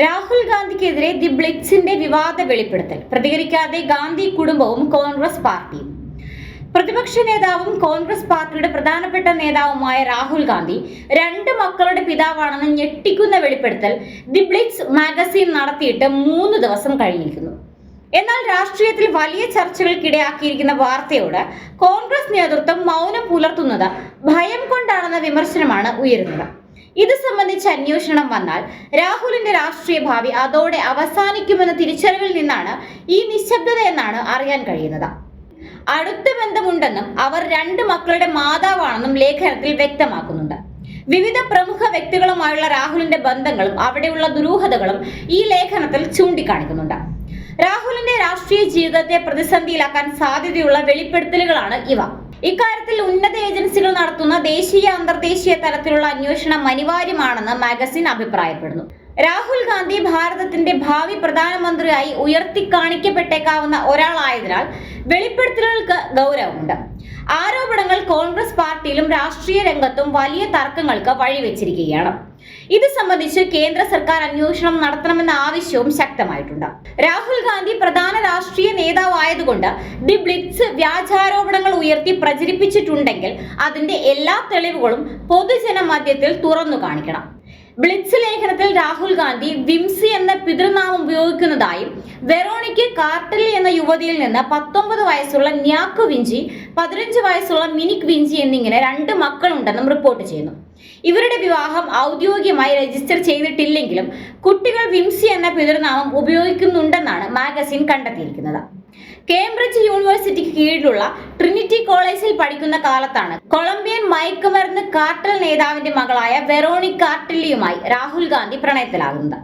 Rahul ഗാന്ധിക്കെതിരെ the ബ്ലിറ്റ്സിന്റെ വിവാദ വെളിപ്പെടുത്തൽ. പ്രതികരിക്കാതെ ഗാന്ധി കുടുംബവും കോൺഗ്രസ് പാർട്ടിയും. പ്രതിപക്ഷ നേതാവും കോൺഗ്രസ് പാർട്ടിയുടെ പ്രധാനപ്പെട്ട നേതാവുമായ രാഹുൽ ഗാന്ധി രണ്ട് മക്കളുടെ പിതാവാണെന്ന് ഞെട്ടിക്കുന്ന വെളിപ്പെടുത്തൽ ദി ബ്ലിറ്റ്സ് മാഗസിൻ നടത്തിയിട്ട് 3 ദിവസം കഴിഞ്ഞിരിക്കുന്നു. എന്നാൽ രാഷ്ട്രീയത്തിൽ വലിയ ചർച്ചകൾക്കിടയാക്കിയിരിക്കുന്ന വാർത്തയോട് കോൺഗ്രസ് നേതൃത്വം മൗനം പുലർത്തുന്നത് ഭയം കൊണ്ടാണെന്ന വിമർശനമാണ് ഉയരുന്നത്. ഇത് സംബന്ധിച്ച് അന്വേഷണം വന്നാൽ രാഹുലിന്റെ രാഷ്ട്രീയ ഭാവി അതോടെ അവസാനിക്കുമെന്ന തിരിച്ചറിവിൽ നിന്നാണ് ഈ നിശബ്ദത എന്നാണ് അറിയാൻ കഴിയുന്നത്. അടുത്ത ബന്ധമുണ്ടെന്നും അവർ 2 മക്കളുടെ മാതാവാണെന്നും ലേഖനത്തിൽ വ്യക്തമാക്കുന്നുണ്ട്. വിവിധ പ്രമുഖ വ്യക്തികളുമായുള്ള രാഹുലിന്റെ ബന്ധങ്ങളും അവിടെയുള്ള ദുരൂഹതകളും ഈ ലേഖനത്തിൽ ചൂണ്ടിക്കാണിക്കുന്നുണ്ട്. രാഹുലിന്റെ രാഷ്ട്രീയ ജീവിതത്തെ പ്രതിസന്ധിയിലാക്കാൻ സാധ്യതയുള്ള വെളിപ്പെടുത്തലുകളാണ് ഇവ. ഇക്കാര്യത്തിൽ ഉന്നത ഏജൻസികൾ നടത്തുന്ന ദേശീയ അന്തർദേശീയ തലത്തിലുള്ള അന്വേഷണം അനിവാര്യമാണെന്ന് മാഗസിൻ അഭിപ്രായപ്പെടുന്നു. രാഹുൽ ഗാന്ധി ഭാരതത്തിന്റെ ഭാവി പ്രധാനമന്ത്രിയായി ഉയർത്തിക്കാണിക്കപ്പെട്ടേക്കാവുന്ന ഒരാളായതിനാൽ വെളിപ്പെടുത്തലുകൾക്ക് ഗൗരവമുണ്ട്. ആരോപണങ്ങൾ കോൺഗ്രസ് പാർട്ടിയിലും രാഷ്ട്രീയ രംഗത്തും വലിയ തർക്കങ്ങൾക്ക് വഴിവെച്ചിരിക്കുകയാണ്. ഇത് സംബന്ധിച്ച് കേന്ദ്ര സർക്കാർ അന്വേഷണം നടത്തണമെന്ന ആവശ്യവും ശക്തമായിട്ടുണ്ട്. രാഹുൽ ഗാന്ധി പ്രധാന രാഷ്ട്രീയ നേതാവായതുകൊണ്ട് ദി ബ്ലിറ്റ്സ് വ്യാജാരോപണങ്ങൾ ഉയർത്തി പ്രചരിപ്പിച്ചിട്ടുണ്ടെങ്കിൽ അതിന്റെ എല്ലാ തെളിവുകളും പൊതുജന മധ്യത്തിൽ തുറന്നു കാണിക്കണം. ബ്ലിറ്റ്സ് ലേഖനത്തിൽ രാഹുൽ ഗാന്ധി വിംസി എന്ന പിതൃനാമം ഉപയോഗിക്കുന്നതായും വെറോണിക്ക കാർട്ടലി എന്ന യുവതിയിൽ നിന്ന് 19 വയസ്സുള്ള ന്യാക്ക് വിഞ്ചി, 15 വയസ്സുള്ള മിനിക് വിഞ്ചി എന്നിങ്ങനെ 2 മക്കളുണ്ടെന്നും റിപ്പോർട്ട് ചെയ്യുന്നു. ഇവരുടെ വിവാഹം ഔദ്യോഗികമായി രജിസ്റ്റർ ചെയ്തിട്ടില്ലെങ്കിലും കുട്ടികൾ വിംസി എന്ന പിതൃനാമം ഉപയോഗിക്കുന്നുണ്ടെന്നാണ് മാഗസിൻ കണ്ടെത്തിയിരിക്കുന്നത്. കേംബ്രിഡ്ജ് യൂണിവേഴ്സിറ്റിക്ക് കീഴിലുള്ള ട്രിനിറ്റി കോളേജിൽ പഠിക്കുന്ന കാലത്താണ് കൊളംബിയൻ മയക്കുമരുന്ന് കാർട്ടൽ നേതാവിന്റെ മകളായ വെറോണിക്ക കാർട്ടലിയുമായി രാഹുൽ ഗാന്ധി പ്രണയത്തിലാകുന്നത്.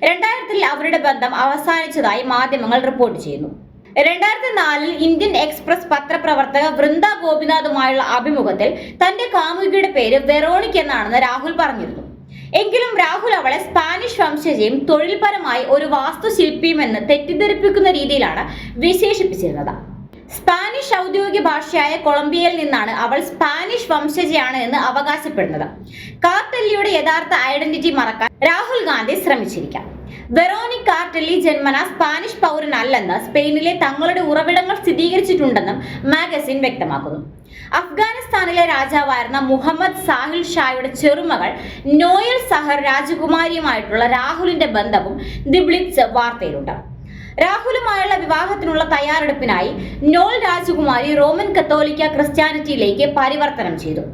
2000-ൽ അവരുടെ ബന്ധം അവസാനിച്ചതായി മാധ്യമങ്ങൾ റിപ്പോർട്ട് ചെയ്യുന്നു. 2004-ൽ ഇന്ത്യൻ എക്സ്പ്രസ് പത്രപ്രവർത്തക വൃന്ദ ഗോപിനാഥുമായുള്ള അഭിമുഖത്തിൽ തന്റെ കാമുകിയുടെ പേര് വെറോണിക് എന്നാണെന്ന് രാഹുൽ പറഞ്ഞിരുന്നു. എങ്കിലും രാഹുൽ അവളെ സ്പാനിഷ് വംശജയും തൊഴിൽപരമായി ഒരു വാസ്തുശില്പിയുമെന്ന് തെറ്റിദ്ധരിപ്പിക്കുന്ന രീതിയിലാണ് വിശേഷിപ്പിച്ചിരുന്നത്. സ്പാനിഷ് ഔദ്യോഗിക ഭാഷയായ കൊളംബിയയിൽ നിന്നാണ് അവൾ സ്പാനിഷ് വംശജയാണ് എന്ന് അവകാശപ്പെടുന്നത്. കാർട്ടലിയുടെ യഥാർത്ഥ ഐഡന്റിറ്റി മറക്കാൻ രാഹുൽ ഗാന്ധി ശ്രമിച്ചിരിക്കാം. വെറോണിക് കാർട്ടലി ജന്മന സ്പാനിഷ് പൗരനല്ലെന്ന് സ്പെയിനിലെ തങ്ങളുടെ ഉറവിടങ്ങൾ സ്ഥിരീകരിച്ചിട്ടുണ്ടെന്നും മാഗസിൻ വ്യക്തമാക്കുന്നു. അഫ്ഗാനിസ്ഥാനിലെ രാജാവായിരുന്ന മുഹമ്മദ് സാഹിൽ ഷായുടെ ചെറുമകൾ നോയൽ സഹർ രാജകുമാരിയുമായിട്ടുള്ള രാഹുലിന്റെ ബന്ധവും ദി ബ്ലിറ്റ്സ് വാർത്തയിലുണ്ട്. രാഹുലുമായുള്ള വിവാഹത്തിനുള്ള തയ്യാറെടുപ്പിനായി നോൾ രാജകുമാരി റോമൻ കത്തോലിക്ക ക്രിസ്ത്യാനിറ്റിയിലേക്ക് പരിവർത്തനം ചെയ്തു.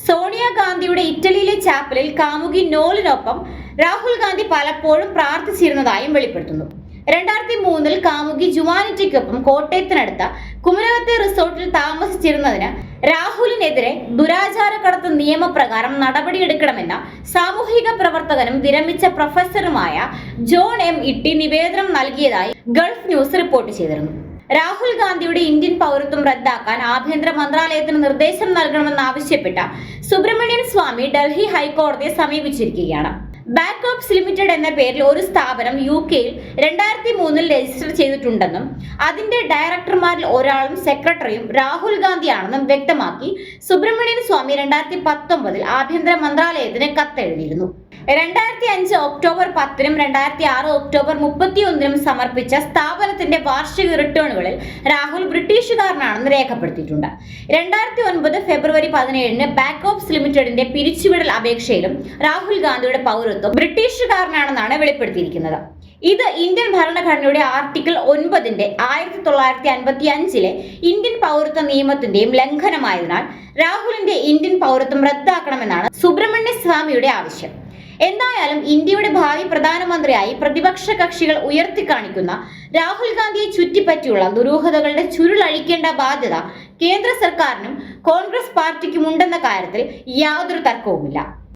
സോണിയാഗാന്ധിയുടെ ഇറ്റലിയിലെ ചാപ്പലിൽ കാമുകി നോളിനൊപ്പം രാഹുൽ ഗാന്ധി പലപ്പോഴും പ്രാർത്ഥിച്ചിരുന്നതായും വെളിപ്പെടുത്തുന്നു. 2003-ൽ കാമുകി ജുവാനിറ്റിക്കൊപ്പം കോട്ടയത്തിനടുത്ത കുമരകത്തെ റിസോർട്ടിൽ താമസിച്ചിരുന്നതിന് രാഹുലിനെതിരെ ദുരാചാരക്കടത്ത് നിയമപ്രകാരം നടപടിയെടുക്കണമെന്ന സാമൂഹിക പ്രവർത്തകനും വിരമിച്ച പ്രൊഫസറുമായ ജോൺ എം ഇട്ടി നിവേദനം നൽകിയതായി ഗൾഫ് ന്യൂസ് റിപ്പോർട്ട് ചെയ്തിരുന്നു. രാഹുൽ ഗാന്ധിയുടെ ഇന്ത്യൻ പൗരത്വം റദ്ദാക്കാൻ ആഭ്യന്തര മന്ത്രാലയത്തിന് നിർദ്ദേശം നൽകണമെന്നാവശ്യപ്പെട്ട സുബ്രഹ്മണ്യൻ സ്വാമി ഡൽഹി ഹൈക്കോടതിയെ സമീപിച്ചിരിക്കുകയാണ്. ബാക്കോപ്സ് ലിമിറ്റഡ് എന്ന പേരിൽ ഒരു സ്ഥാപനം UK-യിൽ 2003-ൽ രജിസ്റ്റർ ചെയ്തിട്ടുണ്ടെന്നും അതിന്റെ ഡയറക്ടർമാരിൽ ഒരാളും സെക്രട്ടറിയും രാഹുൽ ഗാന്ധിയാണെന്നും വ്യക്തമാക്കി സുബ്രഹ്മണ്യൻ സ്വാമി 2019-ൽ ആഭ്യന്തര മന്ത്രാലയത്തിന് കത്തെഴുതിയിരുന്നു. 2005 ഒക്ടോബർ 10-നും 2006 ഒക്ടോബർ 31-നും സമർപ്പിച്ച സ്ഥാപനത്തിന്റെ വാർഷിക റിട്ടേണുകളിൽ രാഹുൽ ബ്രിട്ടീഷുകാരനാണെന്ന് രേഖപ്പെടുത്തിയിട്ടുണ്ട്. 2009 ഫെബ്രുവരി 17-ന് ബാക്കോപ്സ് ലിമിറ്റഡിന്റെ പിരിച്ചുവിടൽ അപേക്ഷയിലും രാഹുൽ ഗാന്ധിയുടെ പൗരത്വം ബ്രിട്ടീഷുകാരനാണെന്നാണ് വെളിപ്പെടുത്തിയിരിക്കുന്നത്. ഇത് ഇന്ത്യൻ ഭരണഘടനയുടെ ആർട്ടിക്കിൾ 9-ന്റെ 1955-ലെ ഇന്ത്യൻ പൗരത്വ നിയമത്തിന്റെയും ലംഘനമായതിനാൽ രാഹുലിന്റെ ഇന്ത്യൻ പൗരത്വം റദ്ദാക്കണമെന്നാണ് സുബ്രഹ്മണ്യ സ്വാമിയുടെ ആവശ്യം. എന്തായാലും ഇന്ത്യയുടെ ഭാവി പ്രധാനമന്ത്രിയായി പ്രതിപക്ഷ കക്ഷികൾ ഉയർത്തിക്കാണിക്കുന്ന രാഹുൽ ഗാന്ധിയെ ചുറ്റിപ്പറ്റിയുള്ള ദുരൂഹതകളുടെ ചുരുളഴിക്കേണ്ട ബാധ്യത കേന്ദ്ര സർക്കാരിനും കോൺഗ്രസ് പാർട്ടിക്കുമുണ്ടെന്ന കാര്യത്തിൽ യാതൊരു തർക്കവുമില്ല.